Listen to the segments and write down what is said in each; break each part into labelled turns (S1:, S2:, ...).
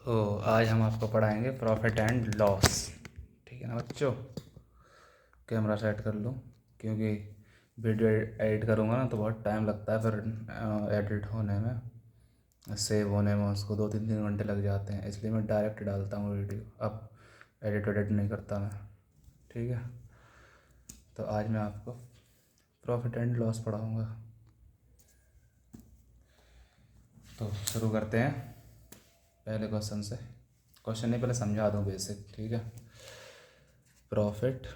S1: तो आज हम आपको पढ़ाएंगे प्रॉफिट एंड लॉस। ठीक है ना बच्चों। कैमरा सेट कर लूँ क्योंकि वीडियो एडिट करूँगा ना तो बहुत टाइम लगता है फिर एडिट होने में, सेव होने में उसको 2-3 घंटे लग जाते हैं, इसलिए मैं डायरेक्ट डालता हूँ वीडियो। अब एडिट नहीं करता मैं। ठीक है, तो आज मैं आपको प्रॉफिट एंड लॉस पढ़ाऊँगा। तो शुरू करते हैं पहले क्वेश्चन से। क्वेश्चन नहीं, पहले समझा दूँ बेसिक। ठीक है, प्रॉफिट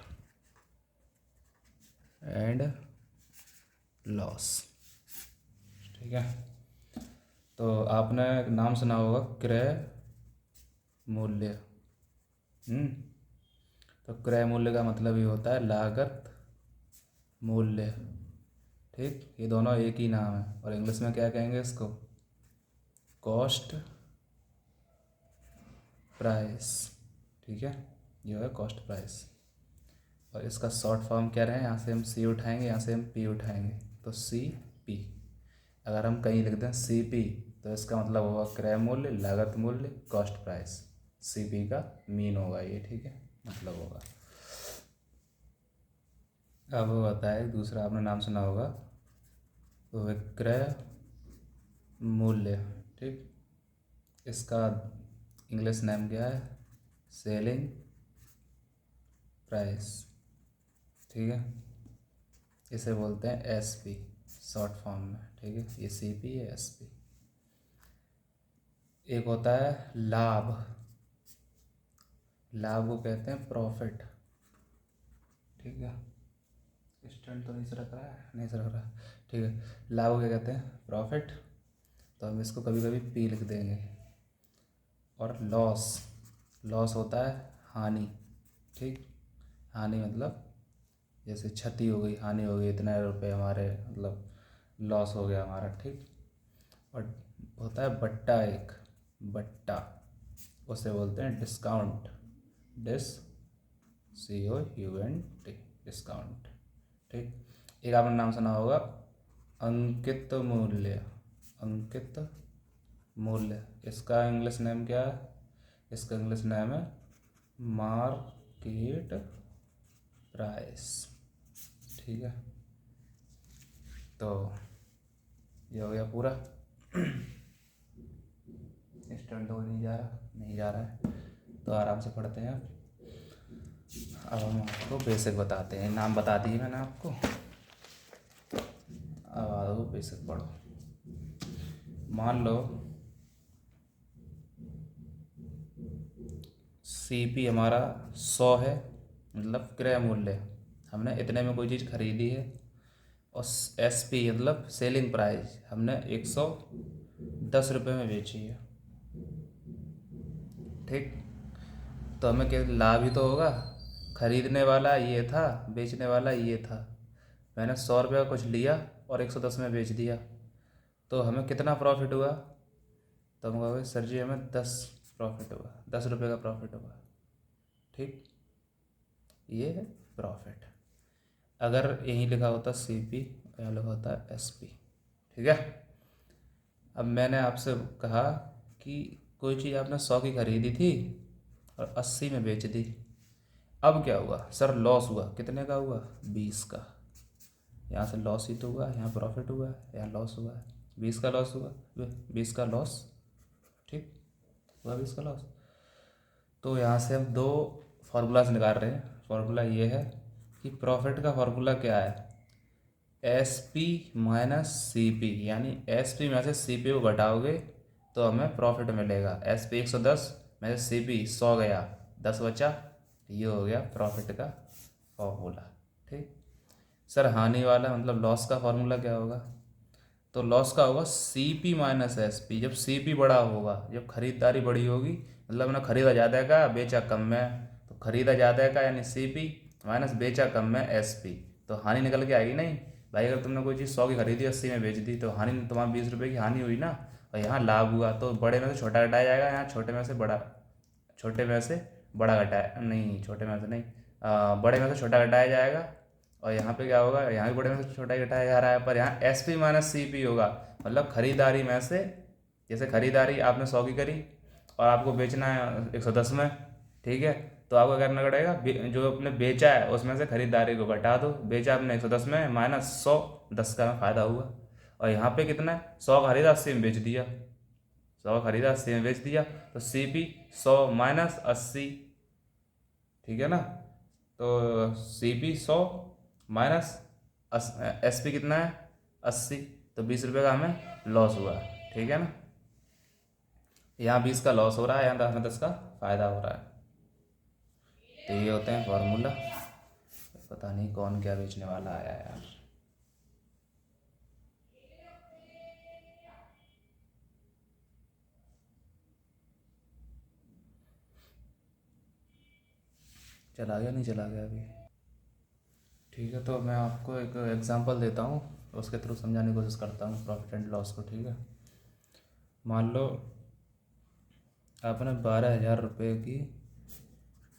S1: एंड लॉस। ठीक है, तो आपने नाम सुना होगा क्रय मूल्य। तो क्रय मूल्य का मतलब ये होता है लागत मूल्य। ठीक, ये दोनों एक ही नाम है और इंग्लिश में क्या कहेंगे इसको? Cost price. ठीक है, ये है कॉस्ट प्राइस। और इसका शॉर्ट फॉर्म क्या रहे? यहाँ से हम सी उठाएंगे, यहाँ से हम पी उठाएंगे, तो सी पी। अगर हम कहीं लिख दें सी पी तो इसका मतलब होगा क्रय मूल्य, लागत मूल्य, कॉस्ट प्राइस। सी पी का मीन होगा ये। ठीक है, मतलब होगा। अब वो बताए दूसरा, आपने नाम सुना होगा विक्रय मूल्य। ठीक, इसका इंग्लिश नेम क्या है? Selling price. ठीक है, इसे बोलते हैं एस पी शॉर्ट फॉर्म में। ठीक है, ये सी पी है, एस पी। एक होता है लाभ। लाभ को कहते हैं प्रॉफिट। ठीक है, स्टैंड तो नहीं से रख रहा है, नहीं से रख रहा है। ठीक है, लाभ को क्या कहते हैं? प्रॉफिट। तो हम इसको कभी कभी पी लिख देंगे। और लॉस, लॉस होता है हानि। ठीक, हानि मतलब जैसे क्षति हो गई, हानि हो गई, इतने रुपए हमारे मतलब लॉस हो गया हमारा। ठीक, और होता है बट्टा। एक बट्टा, उसे बोलते हैं discount. Dis C O U N T, discount. ठीक, एक आपने नाम सुना होगा अंकित मूल्य। अंकित मूल्य, इसका इंग्लिश नेम क्या है? इसका इंग्लिश नेम है मार्केट प्राइस। ठीक है, तो ये हो गया पूरा। स्टैंड हो नहीं जा रहा, नहीं जा रहा है, तो आराम से पढ़ते हैं। अब हम आपको बेसिक बताते हैं। नाम बता दिए मैंने आपको, अब आओ बेसिक पढ़ो। मान लो सी पी हमारा 100 है, मतलब क्रय मूल्य। हमने इतने में कोई चीज़ खरीदी है। और एस पी मतलब सेलिंग प्राइस, हमने 110 रुपये में बेची है। ठीक, तो हमें क्या लाभ ही तो होगा? खरीदने वाला ये था, बेचने वाला ये था। मैंने 100 रुपये का कुछ लिया और 110 में बेच दिया, तो हमें कितना प्रॉफिट हुआ? तो हम कहोगे सर जी हमें 10 प्रॉफिट हुआ, 10 रुपये का प्रॉफिट हुआ। ठीक, ये है प्रॉफिट। अगर यहीं लिखा होता सी पी, यहाँ लिखा होता एस पी। ठीक है, अब मैंने आपसे कहा कि कोई चीज़ आपने 100 की खरीदी थी और 80 में बेच दी। अब क्या हुआ सर? लॉस हुआ। कितने का हुआ? 20 का। यहाँ से लॉस ही तो हुआ, यहाँ प्रॉफिट हुआ है, यहाँ लॉस हुआ है। 20 का लॉस हुआ, 20 का लॉस। ठीक, हुआ 20 का लॉस। तो यहाँ से हम दो फार्मूलाज निकाल रहे हैं। फार्मूला ये है कि प्रॉफिट का फार्मूला क्या है? S P minus C P, यानी एस पी में से सी पी को घटाओगे तो हमें प्रॉफिट मिलेगा। एस पी 110 में से सी पी 100 गया, 10 बचा, ये हो गया प्रॉफिट का फॉर्मूला। ठीक, सर हानि वाला मतलब लॉस का फॉर्मूला क्या होगा? तो लॉस का होगा C P minus S P. जब सी पी बड़ा होगा, जब खरीदारी बड़ी होगी, मतलब ना खरीदा ज़्यादा का बेचा कम में, तो खरीदा ज़्यादा का यानी सी पी माइनस बेचा कम में एस पी, तो हानि निकल के आएगी नहीं भाई। अगर तुमने कोई चीज़ 100 की खरीदी 80 में बेच दी तो हानि तुम्हारा 20 रुपये की हानि हुई ना। और यहाँ लाभ हुआ, तो बड़े में से छोटा घटाया जाएगा, यहाँ छोटे में से बड़ा, छोटे में से बड़ा घटाया नहीं, छोटे में से नहीं, बड़े में से छोटा घटाया जाएगा। और यहाँ पे क्या होगा? यहाँ भी बड़े में से छोटा ही घटाया जा रहा है, पर यहाँ S P minus C P होगा। मतलब खरीदारी में से, जैसे खरीदारी आपने 100 की करी और आपको बेचना है 110 में, ठीक है, तो आपको क्या करना पड़ेगा, जो आपने बेचा है उसमें से खरीदारी को घटा दो। बेचा आपने 110 में माइनस 100, 10 का फ़ायदा हुआ। और यहाँ पे कितना है, 100 खरीदा 80 में बेच दिया, 100 खरीदा 80 में बेच दिया, तो सी पी 100 माइनस 80, ठीक है ना। तो C P 100 minus S P कितना है 80, तो 20 रुपये का हमें लॉस हुआ, ठीक है ना। यहाँ 20 का लॉस हो रहा है, यहाँ हमें 10 का फ़ायदा हो रहा है। तो ये होते हैं फार्मूला। पता नहीं कौन क्या बेचने वाला आया यार। चला गया, नहीं चला गया अभी, ठीक है। तो मैं आपको एक एग्जांपल देता हूँ, उसके थ्रू समझाने की कोशिश करता हूँ प्रॉफिट एंड लॉस को, ठीक है। मान लो आपने 12,000 रुपये की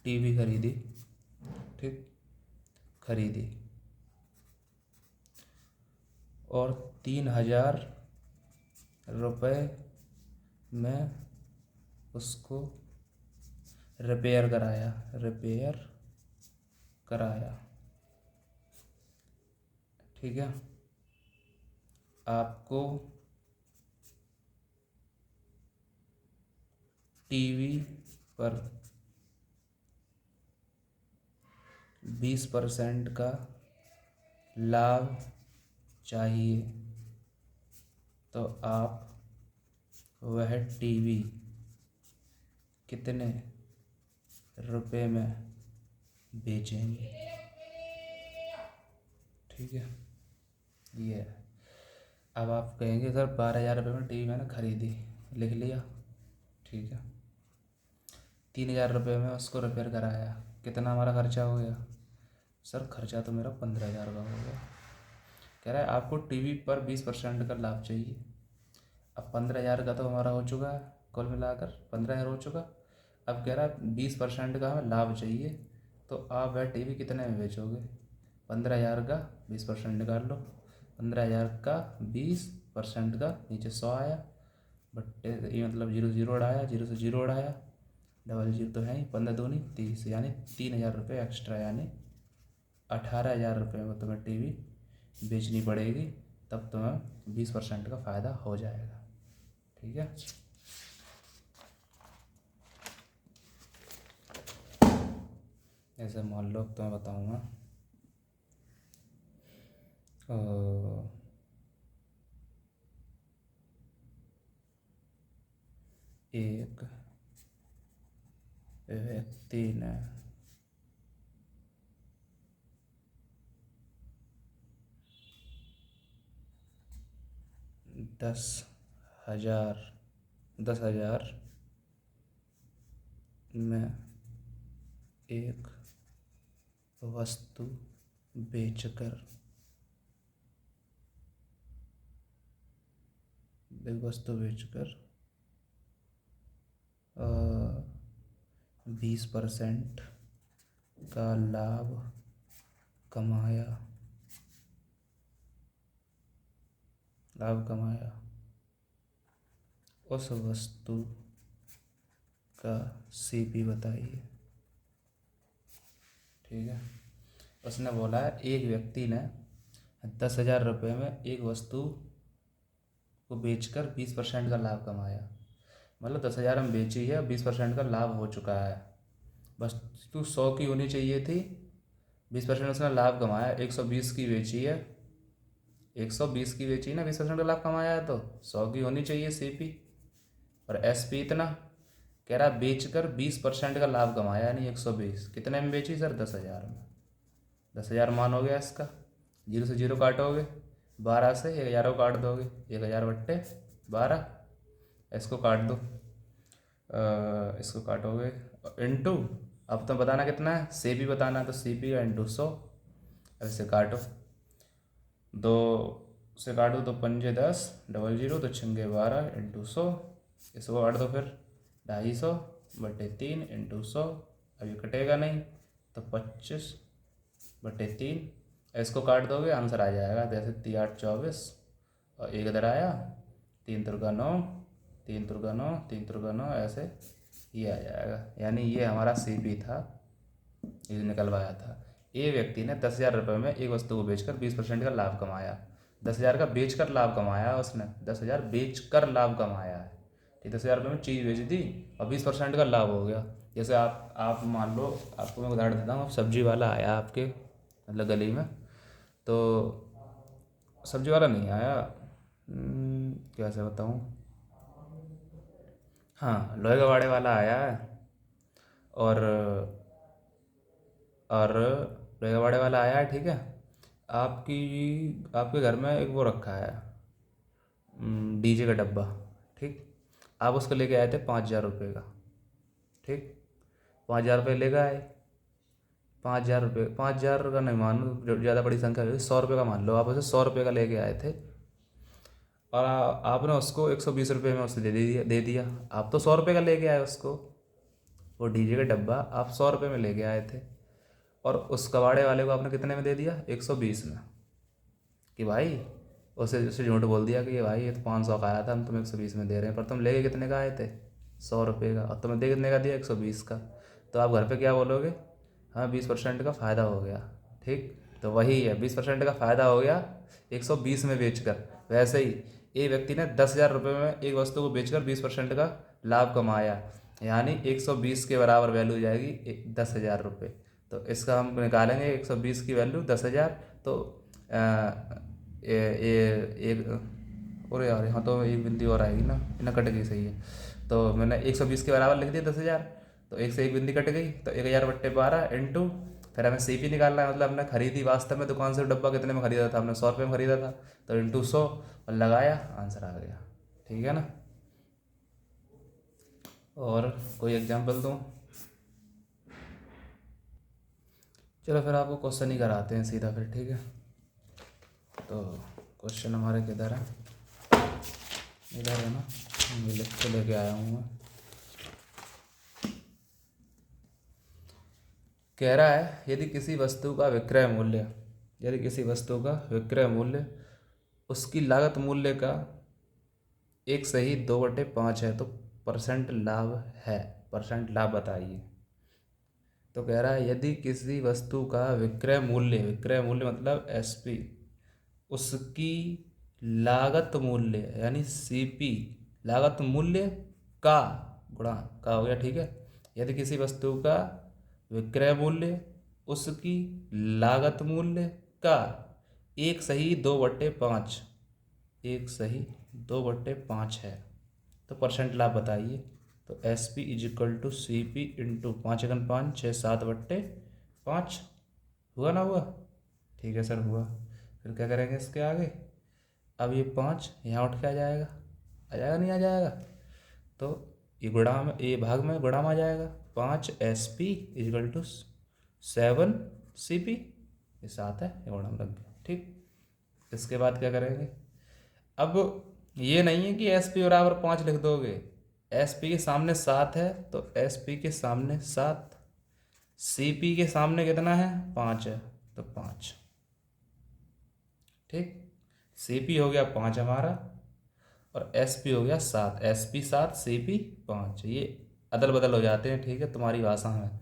S1: टीवी खरीदी, ठीक, खरीदी, और 3,000 रुपये में उसको रिपेयर कराया, ठीक है। आपको टीवी पर 20% का लाभ चाहिए, तो आप वह टीवी कितने रुपए में बेचेंगे, ठीक है। ये है। अब आप कहेंगे सर 12,000 रुपये में टीवी मैंने खरीदी, लिख लिया, ठीक है। 3,000 रुपये में उसको रिपेयर कराया, कितना हमारा खर्चा हो गया, सर खर्चा तो मेरा 15,000 का हो गया। कह रहा है आपको टीवी पर 20% का लाभ चाहिए। अब 15,000 का तो हमारा हो चुका है, कुल मिलाकर 15,000 हो चुका। अब कह रहा है 20% का हमें लाभ चाहिए, तो आप वह टीवी कितने में बेचोगे। 15,000 का 20% निकाल लो, 15,000 का 20% का नीचे 100 आया, बट्टे ये मतलब जीरो जीरो उड़ाया, जीरो से जीरो उड़ाया, डबल जीरो तो है ही, 15 दूनी 30, यानी 3,000 रुपये एक्स्ट्रा, यानी 18,000 रुपये में तुम्हें टीवी बेचनी पड़ेगी, तब तुम्हें 20% का फ़ायदा हो जाएगा, ठीक है। ऐसे मान लो तो मैं बताऊँगा, एक व्यक्ति ने 10,000 में एक वस्तु बेचकर 20% का लाभ कमाया, उस वस्तु का सीपी बताइए, ठीक है। उसने बोला है एक व्यक्ति ने 10,000 रुपये में एक वस्तु को बेचकर 20% का लाभ कमाया, मतलब 10,000 में बेची है, 20% का लाभ हो चुका है। वस्तु 100 की होनी चाहिए थी, 20% उसने लाभ कमाया, 120 की बेची है, 120 की बेची ना, 20% का लाभ कमाया है, तो 100 की होनी चाहिए सीपी। और एसपी इतना कह रहा बेचकर 20% का लाभ कमाया, यानी 120, कितने में बेची सर 10,000 में। 10,000 मान हो गया इसका, जीरो से जीरो काटोगे, 12 से 1,000 को काट दोगे, 1,000 बट्टे 12, इसको काट दो, इसको काटोगे इंटू, अब तो बताना कितना है, सी पी बताना है, तो सी पी का इंटू 100, ऐसे काटो, 2 से काटो तो 5 10, डबल जीरो तो 6 12 इंटू 100, इसको काट दो फिर 250/3 इंटू 100, अभी कटेगा नहीं, तो 25/3, इसको काट दोगे आंसर आ जाएगा, जैसे 3 8 24, और एक इधर आया, 3 3 9, तीन त्रिका नौ, तीन त्रिका नौ, ऐसे ये आ जाएगा। यानी ये हमारा CP था, ये निकलवाया था। ए व्यक्ति ने 10,000 रुपये में एक वस्तु को बेचकर 20% का लाभ कमाया। 10,000 का बेचकर लाभ कमाया उसने, 10,000 बेचकर लाभ कमाया है। ठीक, 10,000 रुपये में चीज़ बेच दी और 20% का लाभ हो गया। जैसे आप मान लो, आपको मैं उदाहरण देता हूँ, सब्जी वाला आया आपके मतलब गली में, तो सब्जी वाला नहीं आया, कैसे बताऊँ, हाँ लोहे का वाड़े वाला आया है, और लोहे का वाड़े वाला आया है, ठीक है। आपके घर में एक वो रखा है, DJ का डब्बा, ठीक। आप उसको लेके आए थे 5,000 रुपये का, ठीक। 5,000 रुपये लेके आए, 5,000 रुपये, 5,000 का नहीं मान, जो ज़्यादा बड़ी संख्या है, 100 रुपये का मान लो, आप उसे 100 रुपये का लेके आए थे, और आपने उसको 120 रुपये में उसे दे दिया। आप तो 100 रुपये का लेके आए उसको, वो DJ का डब्बा आप 100 रुपये में लेके आए थे, और उस कबाड़े वाले को आपने कितने में दे दिया, 120 में। कि भाई उसे झूठ बोल दिया कि ये भाई ये तो 500 का आया था, हम तुम्हें 120 में दे रहे हैं, पर तुम लेके कितने का आए थे, 100 रुपये का, और तुम्हें दे कितने का दिया, 120 का। तो आप घर पे क्या बोलोगे, हाँ 20% का फ़ायदा हो गया, ठीक। तो वही है, 20% का फ़ायदा हो गया 120 में बेचकर। वैसे ही एक व्यक्ति ने 10,000 रुपये में एक वस्तु को बेचकर 20% का लाभ कमाया, यानी 120 के बराबर वैल्यू हो जाएगी 10,000 रुपये। तो इसका हम निकालेंगे 120 की वैल्यू 10,000, तो एक, और यार यहाँ तो एक बिंदी और आएगी ना, इन्हें कट गई, सही है। तो मैंने 120 के बराबर लिख दिया 10,000, तो एक से एक बिंदी कट गई, तो 1,000 बट्टे 12 इंटू, फिर हमें CP निकालना है, मतलब हमने खरीदी वास्तव में दुकान से डब्बा कितने में खरीदा था, हमने 100 रुपये में खरीदा था, तो इंटू 100 और लगाया, आंसर आ गया। ठीक है ना। और कोई एग्जाम्पल दूँ? चलो फिर आपको क्वेश्चन ही कराते हैं सीधा फिर, ठीक है। तो क्वेश्चन हमारे किधर है, इधर है ना, ये लिख के लेके आया हूँ मैं। कह रहा है यदि किसी वस्तु का विक्रय मूल्य उसकी लागत मूल्य का 1/2/5 है, तो परसेंट लाभ बताइए। तो कह रहा है यदि किसी वस्तु का विक्रय मूल्य मतलब SP, उसकी लागत मूल्य यानी CP, लागत मूल्य का गुणा का हो गया, ठीक है। यदि किसी वस्तु का विक्रय मूल्य उसकी लागत मूल्य का 1/2/5 1/2/5 है, तो परसेंट लाभ बताइए। तो SP = CP इंटू 5 × 5 6 7/5 हुआ ना, हुआ? ठीक है सर, हुआ। फिर क्या करेंगे इसके आगे, अब ये 5 यहाँ उठ के आ जाएगा नहीं आ जाएगा, तो ये गुणा में, ये भाग में गुणा में आ जाएगा। 5 SP = 7 CP, ये 7 है, ये गुणा में रख गया, ठीक। इसके बाद क्या करेंगे, अब ये नहीं है कि SP बराबर 5 लिख दोगे, SP के सामने 7 है, तो SP के सामने 7, CP के सामने कितना है, 5 है, तो 5, ठीक। CP हो गया 5 हमारा, और SP हो गया 7, SP 7 CP 5, ये अदल बदल हो जाते हैं, ठीक है, तुम्हारी भाषा में।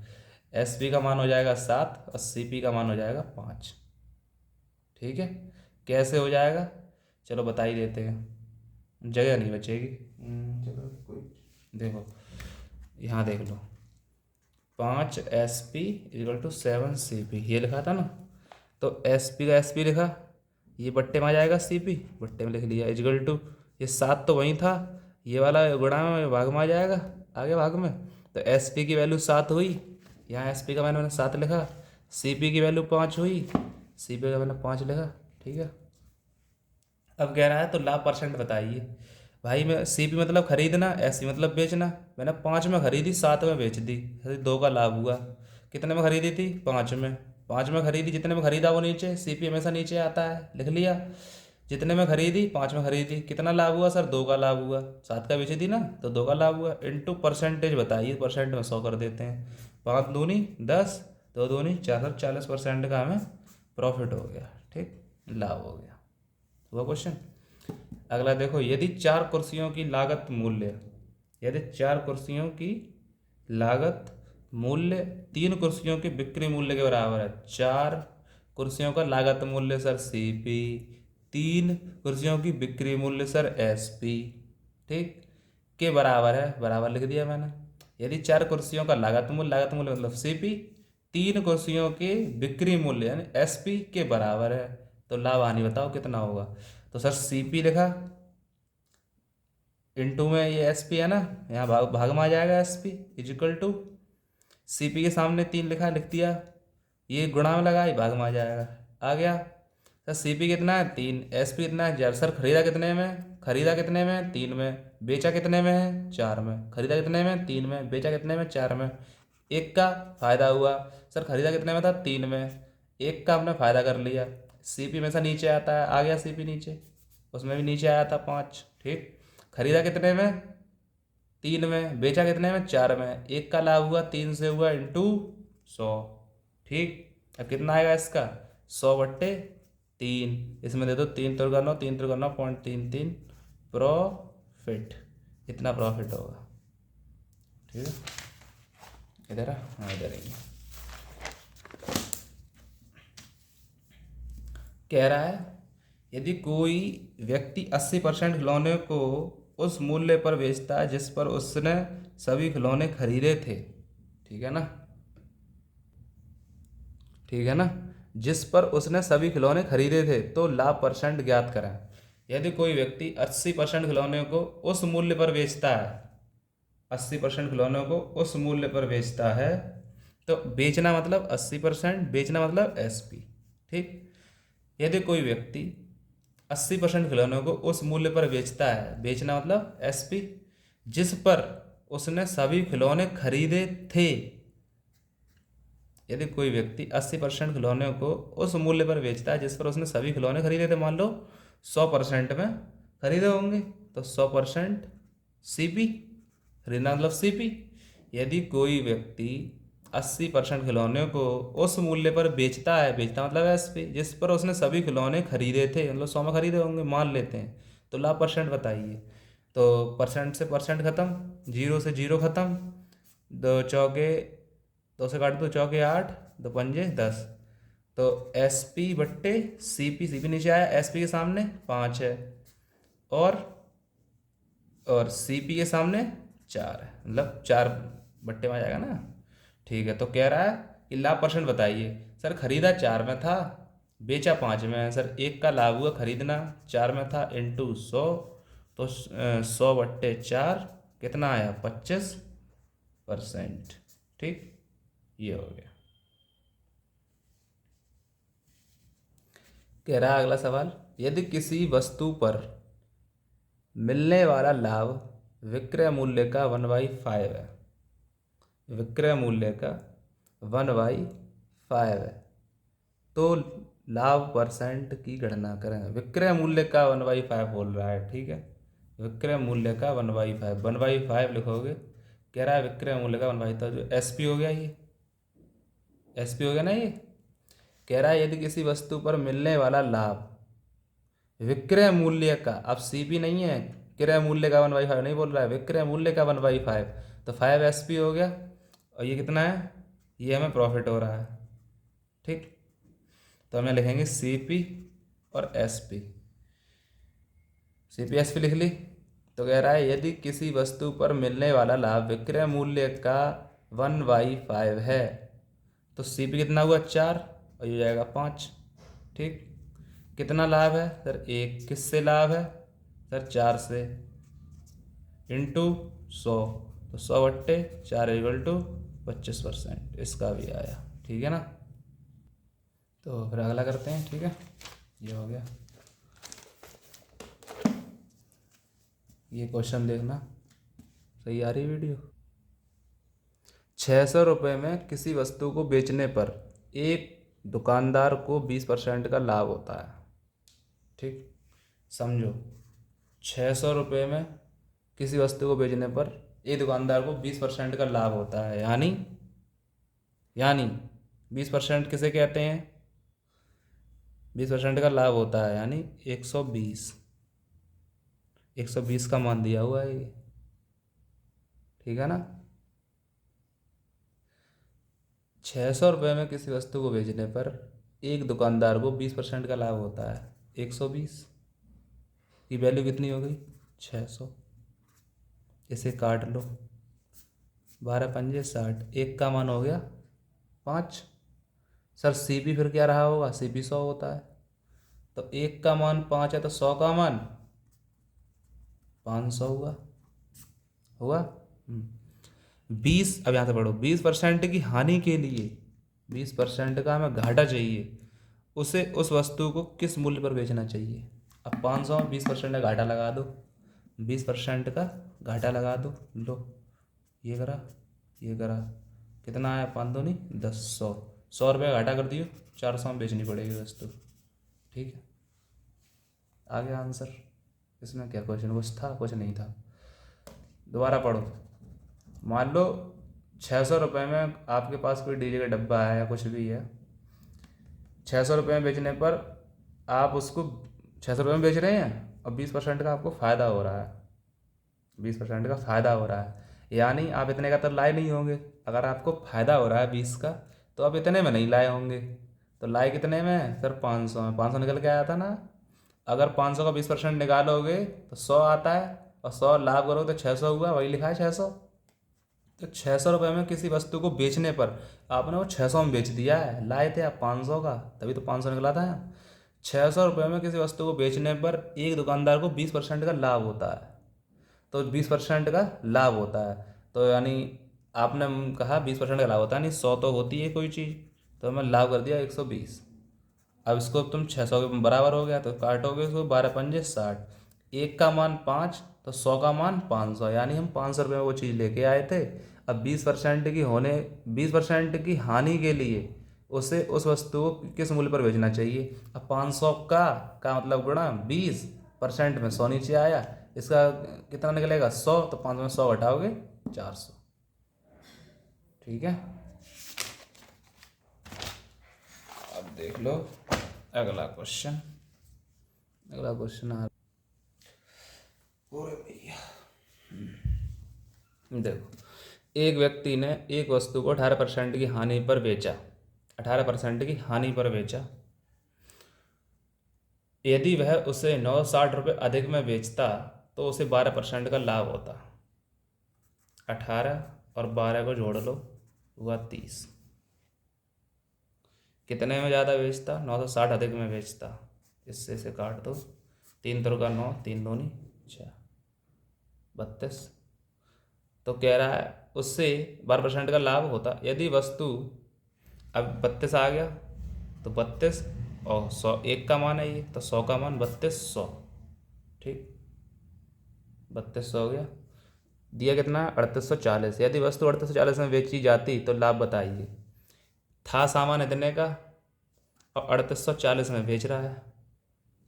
S1: SP का मान हो जाएगा 7 और CP का मान हो जाएगा 5, ठीक है। कैसे हो जाएगा, चलो बता ही देते हैं, जगह नहीं बचेगी। चलो कोई देखो, यहाँ देख लो, 5 SP = 7 CP, ये लिखा था ना, तो SP का SP लिखा, ये बट्टे में आ जाएगा, CP बट्टे में लिख लिया, इजगल टू, ये 7 तो वहीं था, ये वाला गुणा में भाग में आ जाएगा, आगे भाग में। तो SP की वैल्यू 7 हुई, यहाँ SP का मैंने 7 लिखा, CP की वैल्यू 5 हुई, CP का मैंने 5 लिखा, ठीक है। अब कह रहा है तो लाभ परसेंट बताइए। भाई मैं CP मतलब खरीदना, SP मतलब बेचना, मैंने 5 में खरीदी 7 में बेच दी, 2 का लाभ हुआ। कितने में खरीदी थी, 5 में, 5 में खरीदी, जितने में खरीदा वो नीचे, CP हमेशा नीचे आता है, लिख लिया। जितने में खरीदी, 5 में खरीदी, कितना लाभ हुआ सर, 2 का लाभ हुआ, 7 का बेची थी ना, तो 2 का लाभ हुआ, इंटू परसेंटेज बताइए, परसेंट में 100 कर देते हैं, 5 दूनी 10, 2 दूनी 4, 40% का हमें प्रॉफिट हो गया, ठीक, लाभ हो गया। हुआ क्वेश्चन। अगला देखो, यदि 4 कुर्सियों की लागत मूल्य, यदि 4 कुर्सियों की लागत मूल्य 3 कुर्सियों के बिक्री मूल्य के बराबर है। 4 कुर्सियों का लागत मूल्य सर CP, 3 कुर्सियों की बिक्री मूल्य सर SP, ठीक, के बराबर है, बराबर लिख दिया मैंने। यदि 4 कुर्सियों का लागत मूल्य मतलब CP, 3 कुर्सियों के बिक्री मूल्य यानी SP के बराबर है, तो लाभ हानि बताओ कितना होगा। तो सर CP लिखा, इनटू में ये SP है ना, यहाँ भाग में आ जाएगा SP इजिकल टू CP के सामने 3 लिखा, लिख दिया, ये गुणा में लगा, ये भाग में आ जाएगा, आ गया। सर CP कितना है 3, SP कितना है 4। सर खरीदा कितने में, खरीदा कितने में 3 में, बेचा कितने में है 4 में, खरीदा कितने में 3 में, बेचा कितने में 4 में, एक का फायदा हुआ। सर खरीदा कितने में था 3 में, एक का हमने फायदा कर लिया। CP में से नीचे आता है, आ गया CP नीचे, उसमें भी नीचे आया था 5, ठीक। खरीदा कितने में 3 में, बेचा कितने में 4 में, एक का लाभ हुआ 3 से हुआ इंटू 100, ठीक। अब कितना आएगा इसका 100/3, इसमें दे दो 3 × 9, 3 × 9 0.33 प्रॉफिट, इतना प्रॉफिट होगा, ठीक है। इधर हाँ इधर ही कह रहा है, यदि कोई व्यक्ति 80% खिलौने को उस मूल्य पर बेचता है जिस पर उसने सभी खिलौने खरीदे थे, ठीक है ना, ठीक है ना, जिस पर उसने सभी खिलौने खरीदे थे, तो लाभ परसेंट ज्ञात करें। यदि कोई व्यक्ति 80% खिलौने को उस मूल्य पर बेचता है, 80% खिलौनों को उस मूल्य पर बेचता है, तो बेचना मतलब 80%, बेचना मतलब SP, ठीक। यदि कोई व्यक्ति 80% खिलौनों को उस मूल्य पर बेचता है, बेचना मतलब SP, जिस पर उसने सभी खिलौने खरीदे थे। यदि कोई व्यक्ति 80% खिलौने को उस मूल्य पर बेचता है जिस पर उसने सभी खिलौने खरीदे थे, मान लो 100% में खरीदे होंगे, तो 100% CP, खरीदना मतलब CP। यदि कोई व्यक्ति 80% खिलौने को उस मूल्य पर बेचता है, बेचता मतलब SP, जिस पर उसने सभी खिलौने खरीदे थे, मतलब 100 में खरीदे होंगे मान लेते हैं, तो लाभ परसेंट बताइए। तो परसेंट से परसेंट खत्म, 0 से 0 खत्म, 2 से काट दो, चौके 8, 2 पंजे 10, तो SP/CP, CP नीचे आया, SP के सामने 5 है, और CP के सामने 4 है, मतलब 4 बट्टे में आ जाएगा ना, ठीक है। तो कह रहा है कि लाभ परसेंट बताइए। सर खरीदा 4 में था, बेचा 5 में है, सर एक का लाभ हुआ खरीदना 4 में था इंटू 100, तो 100/4 कितना आया 25%, ठीक, ये हो गया। कह रहा है अगला सवाल, यदि किसी वस्तु पर मिलने वाला लाभ विक्रय मूल्य का 1/5 है, विक्रय मूल्य का 1/5 है, तो लाभ परसेंट की गणना करें। विक्रय मूल्य का 1/5 बोल रहा है, ठीक है, विक्रय मूल्य का 1/5, 1/5 लिखोगे, कह रहा है विक्रय मूल्य का 1/5, तो जो SP हो गया, ये SP हो गया ना, ये कह रहा है यदि किसी वस्तु पर मिलने वाला लाभ विक्रय मूल्य का, अब CP नहीं है, क्रय मूल्य का 1/5 नहीं बोल रहा है, विक्रय मूल्य का 1/5, तो 5 SP हो गया, और ये कितना है, ये हमें प्रॉफिट हो रहा है, ठीक। तो हमें लिखेंगे CP और SP, CP SP लिख ली। तो कह रहा है यदि किसी वस्तु पर मिलने वाला लाभ विक्रय मूल्य का 1/5 है, तो CP कितना हुआ 4, और ये जाएगा 5, ठीक। कितना लाभ है सर 1, किससे लाभ है सर 4 से, इंटू 100, तो 100/4 = 25%, इसका भी आया, ठीक है ना। तो फिर अगला करते हैं, ठीक है, ये हो गया। ये क्वेश्चन देखना, सही आ रही वीडियो। 600 रुपये में किसी वस्तु को बेचने पर एक दुकानदार को 20% का लाभ होता है, ठीक। समझो, 600 रुपये में किसी वस्तु को बेचने पर एक दुकानदार को 20% का लाभ होता है, यानी 20% किसे कहते हैं, 20% का लाभ होता है यानी 120, 120 का मान दिया हुआ है ये, ठीक है ना। 600 रुपये में किसी वस्तु को बेचने पर एक दुकानदार को 20% का लाभ होता है। 120 की वैल्यू कितनी हो गई? 600। इसे काट लो, 12×5 = 60, एक का मान हो गया 5। सर CP फिर क्या रहा होगा? CP 100 होता है, तो एक का मान 5 है तो 100 का मान 500 हुआ। हुआ 20। अब यहाँ से पढ़ो, 20% की हानि के लिए 20% का हमें घाटा चाहिए, उसे उस वस्तु को किस मूल्य पर बेचना चाहिए। अब 500 में 20% का घाटा लगा दो, 20% का घाटा लगा दो, लो ये करा ये करा, कितना आया? 5 दूनी 10, 100 घाटा कर दियो, 400 में बेचनी पड़ेगी वस्तु, ठीक है। आ गया आंसर। इसमें क्या क्वेश्चन कुछ था? कुछ नहीं था। दोबारा पढ़ो। मान लो 600 रुपये में आपके पास कोई डीजे का डब्बा है या कुछ भी है, 600 रुपये में बेचने पर आप उसको 600 रुपये में बेच रहे हैं और 20% का आपको फ़ायदा हो रहा है। 20% का फ़ायदा हो रहा है, यानी आप इतने का तो लाए नहीं होंगे। अगर आपको फ़ायदा हो रहा है 20 का, तो आप इतने में नहीं लाए होंगे। तो लाए कितने में? सर 500 में। 500 निकल के आया था ना। अगर 500 का 20% निकालोगे तो 100 आता है, और 100 लाभ करोगे तो 600 हुआ, वही लिखा है 600। तो 600 रुपये में किसी वस्तु को बेचने पर आपने वो 600 में बेच दिया है। लाए थे आप 500 का, तभी तो 500 निकला था। 600 रुपये में किसी वस्तु को बेचने पर एक दुकानदार को 20% का लाभ होता है। तो 20% का लाभ होता है, तो यानी आपने कहा 20% का लाभ होता है, नहीं 100 तो होती है कोई चीज़, तो मैं लाभ कर दिया 120। अब इसको तुम 600 के बराबर हो गया तो काटोगे इसको, 12×5 = 60, एक का मान 5 तो 100 का मान 500, यानी हम 500 रुपये में वो चीज़ लेके आए थे। अब 20% की हानि के लिए उसे उस वस्तु को किस मूल्य पर बेचना चाहिए। अब 500 का मतलब गुणा 20% में 100 नीचे आया, इसका कितना निकलेगा? 100। तो 500 में 100 घटाओगे 400, ठीक है। अब देख लो अगला क्वेश्चन। अगला क्वेश्चन आ भैया, देखो, एक व्यक्ति ने एक वस्तु को 18% की हानि पर बेचा। 18% की हानि पर बेचा। यदि वह उसे 960 रुपये अधिक में बेचता तो उसे 12% का लाभ होता। 18 और 12 को जोड़ लो, हुआ 30। कितने में ज़्यादा बेचता? 960 अधिक में बेचता। इससे इसे काट दो, 3 3 का 9, 3 दूनी 6, 32। तो कह रहा है उससे 12% का लाभ होता यदि वस्तु, अब 32 आ गया तो 32 और 100, एक का मान है ये, तो 100 का मान 3200, ठीक। 3200 हो गया। दिया कितना? 3840। यदि वस्तु 3840 में बेची जाती तो लाभ बताइए। था सामान इतने का और 3840 में बेच रहा है,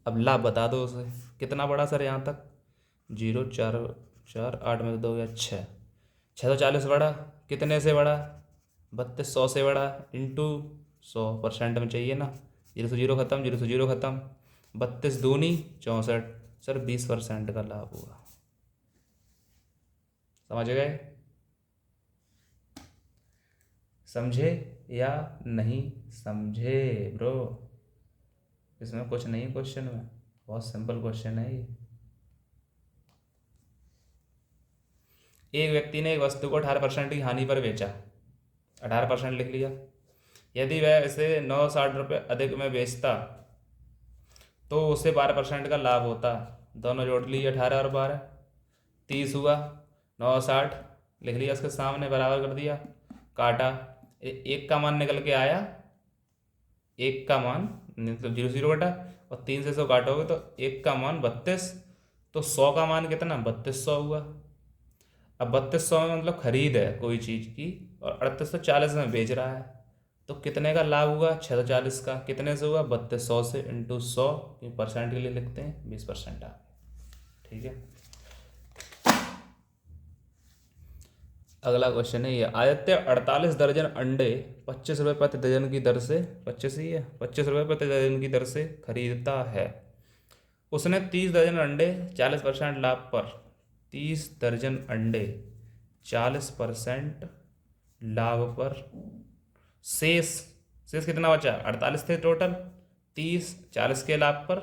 S1: अब लाभ बता दो उसे। कितना बड़ा सर यहाँ तक? 0 4 4 8 में 2 या 6, 640 बड़ा। कितने से बड़ा? 3200 से बड़ा, इंटू 100% में चाहिए ना, 0 से 0 ख़त्म, 0 से 0 ख़त्म, 32 दूनी 64। सर 20% का लाभ हुआ। समझ गए? समझे या नहीं समझे ब्रो? इसमें कुछ नहीं, क्वेश्चन में बहुत सिंपल क्वेश्चन है ये। एक व्यक्ति ने एक वस्तु को 18% की हानि पर बेचा। 18% लिख लिया। यदि वह इसे 960 रुपये अधिक में बेचता तो उसे 12% का लाभ होता। दोनों जोड़ लिए, 18 और 12, 30 हुआ। 960 लिख लिया, इसके सामने बराबर कर दिया, काटा, एक का मान निकल के आया, एक का मान मतलब 0 0 कटा, और 3 से 100 काटोगे तो एक का मान 32, तो 100 का मान कितना? 3200 हुआ। अब 3200 में मतलब खरीद है कोई चीज़ की, और 3840 में बेच रहा है, तो कितने का लाभ हुआ? 640 का। कितने से हुआ? 3200 से, इंटू 100, परसेंट के लिए लिखते हैं, 20% आ गया, ठीक है। अगला क्वेश्चन है ये, आदित्य 48 दर्जन अंडे 25 रुपये प्रति दर्जन की दर से, 25 ही है, 25 रुपये प्रति दर्जन की दर से खरीदता है। उसने 30 दर्जन अंडे 40% लाभ पर, 30 दर्जन अंडे 40% लाभ पर, शेष शेष कितना बचा? 48 थे टोटल, 30 40 के लाभ पर,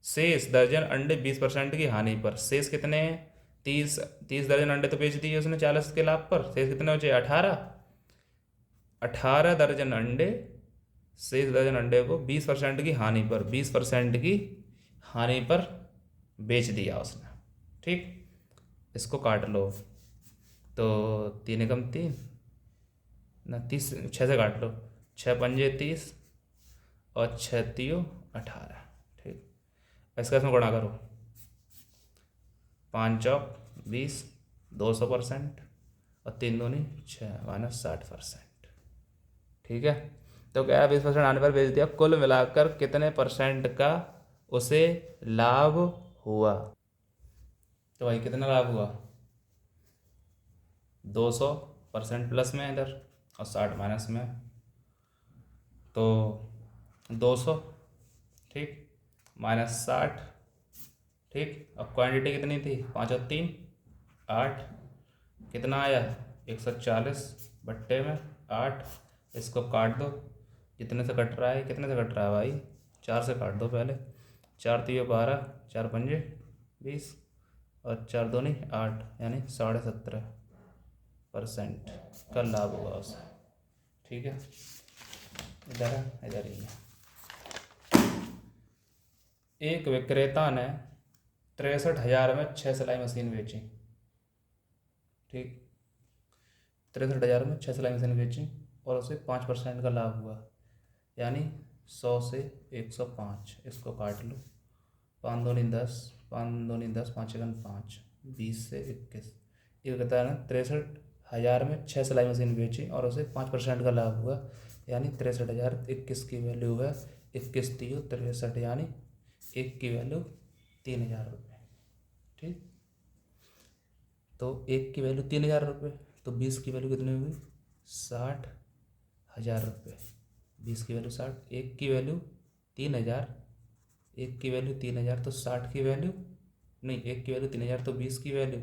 S1: शेष दर्जन अंडे 20% की हानि पर। शेष कितने हैं? 30 दर्जन अंडे तो बेच दिए उसने 40 के लाभ पर, शेष कितने बचे? 18 दर्जन अंडे, शेष दर्जन अंडे को 20% की हानि पर, 20% की हानि पर बेच दिया उसने। ठीक, इसको काट लो। तो 3 एकम 3 ना, 30 6 से काट लो, 6 पंजे 30 और 6 तियो 18। ठीक, इसका इसमें गुणा करो, 5 चौक 20, 200% और 3 दूनी 6 माइनस 60%। ठीक है, तो क्या 20% आने पर बेच दिया। कुल मिलाकर कितने परसेंट का उसे लाभ हुआ? तो भाई कितना लाभ हुआ? 200% प्लस में इधर और 60 माइनस में, तो 200, ठीक, माइनस 60। ठीक, अब क्वांटिटी कितनी थी? 5 और 3 8, कितना आया? 140 बट्टे में 8। इसको काट दो, जितने से कट रहा है, कितने से कट रहा है भाई? 4 से काट दो पहले, 4 तियो 12, 4 पंजे 20 और 4 दूनी 8, यानी 17.5% का लाभ हुआ उसे। ठीक है, इधर है, इधर ही है। एक विक्रेता ने 63,000 में 6 सिलाई मशीन बेची। ठीक, 63,000 में 6 सिलाई मशीन बेची और उसे 5% का लाभ हुआ, यानी 100 से 105। इसको काट लो, 5 दूनी 10, 5 दूनी 10, 5 एकम 5, 20 से 21। ये विक्रेता ने 63,000 में 6 सिलाई मशीन बेची और उसे 5% का लाभ हुआ, यानी 63,000। 21 की वैल्यू है 21 तियो 63, यानी 1 की वैल्यू 3,000 रुपये। ठीक, तो 1 की वैल्यू 3,000 रुपये, तो 20 की वैल्यू कितनी हुई? 60,000 रुपये। 20 की वैल्यू 60, 1 की वैल्यू 3,000, 1 की वैल्यू 3,000, तो 60 की वैल्यू नहीं, 1 की वैल्यू 3,000, तो 20 की वैल्यू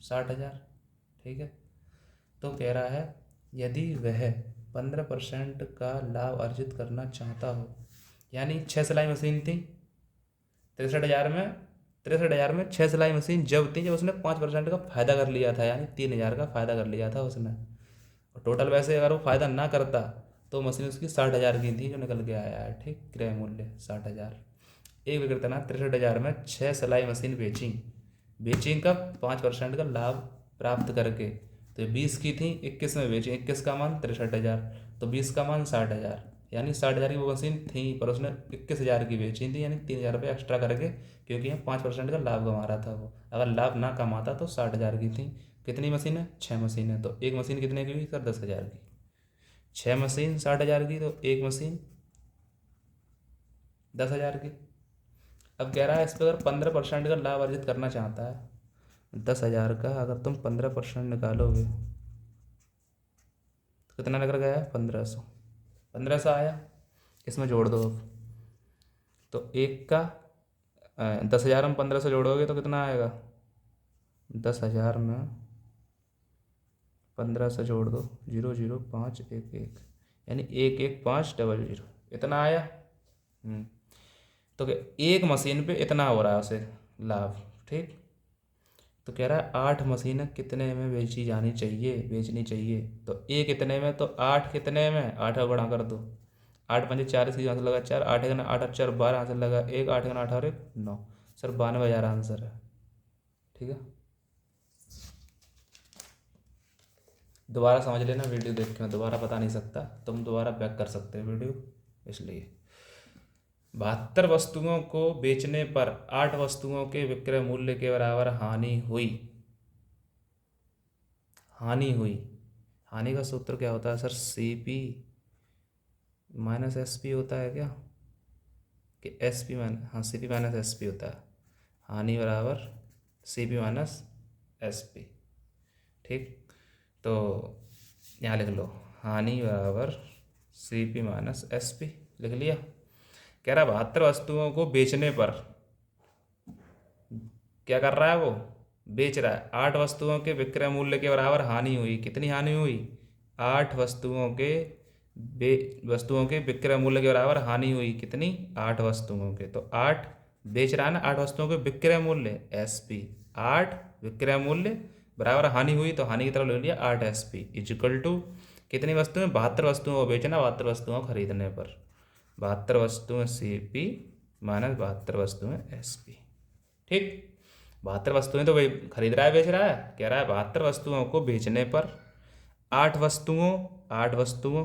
S1: 60,000। ठीक है, तो कह रहा है यदि वह 15% का लाभ अर्जित करना चाहता हो, यानी 6 सिलाई मशीन थी 63,000 में, 63,000 में 6 सिलाई मशीन जब थी जब उसने 5% का फ़ायदा कर लिया था, यानी 3,000 का फ़ायदा कर लिया था उसने। और टोटल वैसे अगर वो फ़ायदा ना करता तो मशीन उसकी 60,000 की थी जो निकल के आया है। ठीक, क्रय मूल्य 60,000। एक विक्रेता ने 63,000 में 6 सिलाई मशीन बेची, बेची कब? 5% का लाभ प्राप्त करके। तो 20 की थी, 21 में बेची, 21 का मान 63,000, तो 20 का मान 60,000, यानी 60,000 की वो मशीन थी पर उसने 21,000 की बेची थी, यानी 3,000 रुपये एक्स्ट्रा करके, क्योंकि यहाँ 5% का लाभ कमा रहा था वो। अगर लाभ ना कमाता तो 60,000 की थी। कितनी मशीन है? 6 मशीन है, तो एक मशीन कितने की हुई सर? 10,000 की। 6 मशीन 60,000 की, तो एक मशीन 10,000 की। अब कह रहा है इस पर अगर 15% का लाभ अर्जित करना चाहता है, 10,000 का अगर तुम 15% निकालोगे तो कितना निकल गया? 1,500। 1,500 आया, इसमें जोड़ दो अब। तो एक का 10,000 में 1,500 जोड़ोगे तो कितना आएगा? 10,000 में 1,500 जोड़ दो, 00511, यानी 11500, इतना आया। तो एक मशीन पे इतना हो रहा है उसे लाभ। ठीक, तो कह रहा है 8 मशीनें कितने में बेचनी चाहिए। तो एक कितने में, तो 8 कितने में, 8 का गुणा कर दो, 8 पंजे 40 की आंसर लगा 4, 8 एक 8 4 12 आंसर लगा 1, 8 एक 8 और 1 9, सर 92,000 आंसर है। ठीक है, दोबारा समझ लेना, वीडियो देख के मैं दोबारा बता नहीं सकता, तुम दोबारा बैक कर सकते हो वीडियो, इसलिए 72 वस्तुओं को बेचने पर 8 वस्तुओं के विक्रय मूल्य के बराबर हानि हुई। हानि का सूत्र क्या होता है सर? CP माइनस SP होता है क्या, कि SP माइनस, हाँ CP माइनस SP होता है। हानि बराबर CP माइनस SP। ठीक, तो यहाँ लिख लो, हानि बराबर CP माइनस SP, लिख लिया। कह रहा 72 वस्तुओं को बेचने पर क्या कर रहा है वो? बेच रहा है। 8 वस्तुओं के विक्रय मूल्य के बराबर हानि हुई। कितनी हानि हुई? 8 वस्तुओं के वस्तुओं के विक्रय मूल्य के बराबर हानि हुई। कितनी? 8 वस्तुओं के। तो 8 बेच रहा है ना, 8 वस्तुओं के विक्रय मूल्य SP। 8 विक्रय मूल्य बराबर हानि हुई, तो हानि की तरफ ले लिया 8 SP इजिकल टू कितनी वस्तुएं? 72 वस्तुओं को बेचना, 72 वस्तुओं को खरीदने पर। 72 वस्तुएं CP माइनस 72 वस्तुएं SP। ठीक। 72 वस्तुएं तो वही खरीद रहा है, बेच रहा है। कह रहा है 72 वस्तुओं को बेचने पर 8 वस्तुओं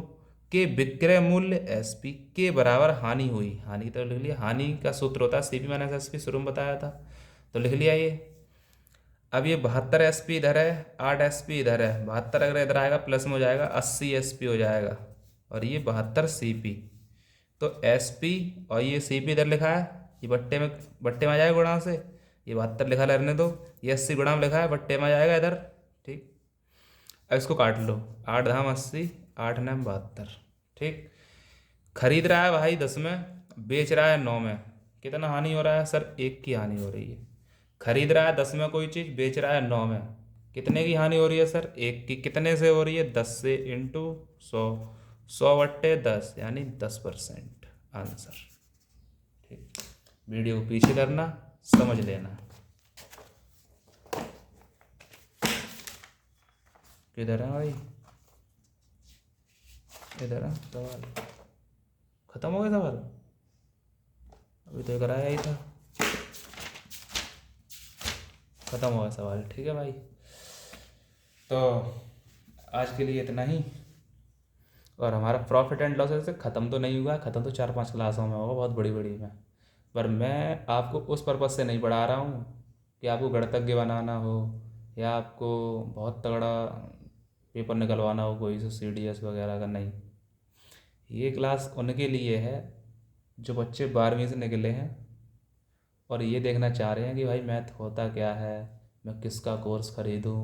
S1: के विक्रय मूल्य SP के बराबर हानि हुई। हानि तो लिख लिया, हानि का सूत्र होता है CP माइनस SP, शुरू में बताया था, तो लिख लिया ये। अब ये 72 SP इधर है, 8 SP इधर है। 72 अगर इधर आएगा प्लस में हो जाएगा, 80 SP हो जाएगा, और ये 72 CP। तो SP और ये CP इधर लिखा है, ये बट्टे में आ जाएगा गुणा से। ये 72 लिखा रहने दो, ये 80 गुणा में लिखा है, बट्टे में आ जाएगा इधर। ठीक। अब इसको काट लो, 8 धाम 80, 8 नाम 72। ठीक। खरीद रहा है भाई 10 में, बेच रहा है 9 में। कितना हानि हो रहा है सर? 1 की हानि हो रही है। खरीद रहा है 10 में कोई चीज़, बेच रहा है 9 में। कितने की हानि हो रही है सर? 1 की। कितने से हो रही है? 10 से, इंटू 100। 100/10 यानी 10% आंसर। ठीक। वीडियो को पीछे करना, समझ लेना। किधर है भाई? इधर है सवाल। खत्म हो गया सवाल? अभी तो कराया ही था। खत्म हो गया सवाल। ठीक है भाई, तो आज के लिए इतना ही। और हमारा प्रॉफिट एंड लॉस से ख़त्म तो नहीं हुआ, ख़त्म तो 4-5 क्लासों में होगा, बहुत बड़ी बड़ी में। पर मैं आपको उस पर्पज़ से नहीं पढ़ा रहा हूँ कि आपको गणितज्ञ बनाना हो, या आपको बहुत तगड़ा पेपर निकलवाना हो कोई से CDS वगैरह का। नहीं, ये क्लास उनके लिए है जो बच्चे 12वीं से निकले हैं और ये देखना चाह रहे हैं कि भाई मैथ होता क्या है, मैं किसका कोर्स ख़रीदूँ,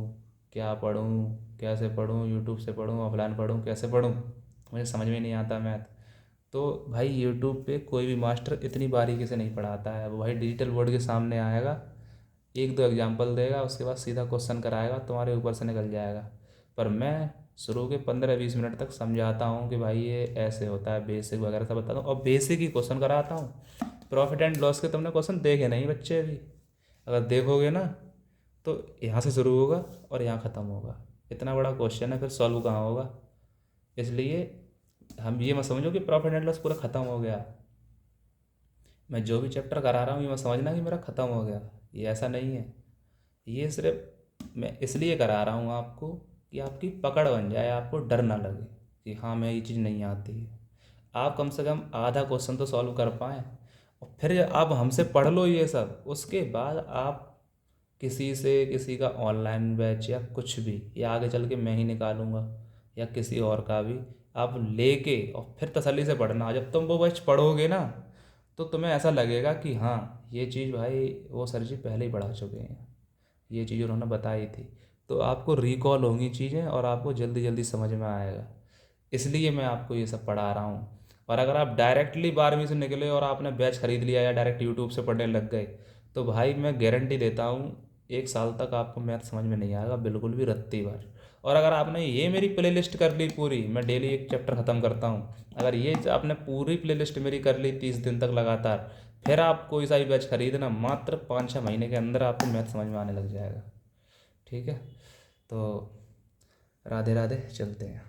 S1: क्या पढ़ूँ, कैसे पढ़ूँ, यूट्यूब से पढ़ूँ, ऑफलाइन पढ़ूँ, कैसे पढ़ूँ, मुझे समझ में नहीं आता मैथ। तो भाई यूट्यूब पे कोई भी मास्टर इतनी बारीकी से नहीं पढ़ाता है। वो भाई डिजिटल बोर्ड के सामने आएगा, 1-2 एग्जाम्पल देगा, उसके बाद सीधा क्वेश्चन कराएगा, तुम्हारे ऊपर से निकल जाएगा। पर मैं शुरू के 15-20 मिनट तक समझाता हूँ कि भाई ये ऐसे होता है, बेसिक वगैरह सब बताता हूँ, और बेसिक ही क्वेश्चन कराता हूँ। प्रॉफिट एंड लॉस के तुमने क्वेश्चन देखे नहीं बच्चे अभी। अगर देखोगे ना तो यहाँ से शुरू होगा और यहाँ ख़त्म होगा। इतना बड़ा क्वेश्चन है, फिर सॉल्व कहाँ होगा? इसलिए हम ये मत समझो कि प्रॉफिट एंड लॉस पूरा ख़त्म हो गया। मैं जो भी चैप्टर करा रहा हूँ ये मत समझना कि मेरा ख़त्म हो गया, ये ऐसा नहीं है। ये सिर्फ मैं इसलिए करा रहा हूँ आपको कि आपकी पकड़ बन जाए, आपको डर ना लगे कि हाँ मैं ये चीज़ नहीं आती है। आप कम से कम आधा क्वेश्चन तो सॉल्व कर पाएँ, और फिर आप हमसे पढ़ लो ये सब, उसके बाद आप किसी से, किसी का ऑनलाइन बैच या कुछ भी, या आगे चल के मैं ही निकालूंगा या किसी और का भी, आप लेके और फिर तसल्ली से पढ़ना। जब तुम वो बैच पढ़ोगे ना तो तुम्हें ऐसा लगेगा कि हाँ ये चीज़ भाई वो सर जी पहले ही पढ़ा चुके हैं, ये चीज़ उन्होंने बताई थी। तो आपको रिकॉल होंगी चीज़ें और आपको जल्दी जल्दी समझ में आएगा। इसलिए मैं आपको ये सब पढ़ा रहा हूँ। और अगर आप डायरेक्टली 12वीं से निकले और आपने बैच खरीद लिया या डायरेक्ट यूट्यूब से पढ़ने लग गए, तो भाई मैं गारंटी देता हूँ 1 साल तक आपको मैथ समझ में नहीं आएगा, बिल्कुल भी रत्ती भर। और अगर आपने ये मेरी प्लेलिस्ट कर ली पूरी, मैं डेली एक चैप्टर ख़त्म करता हूँ, अगर ये आपने पूरी प्लेलिस्ट मेरी कर ली 30 दिन तक लगातार, फिर आप कोई सा भी बैच खरीदना, मात्र 5-6 महीने के अंदर आपको मैथ समझ में आने लग जाएगा। ठीक है, तो राधे राधे, चलते हैं।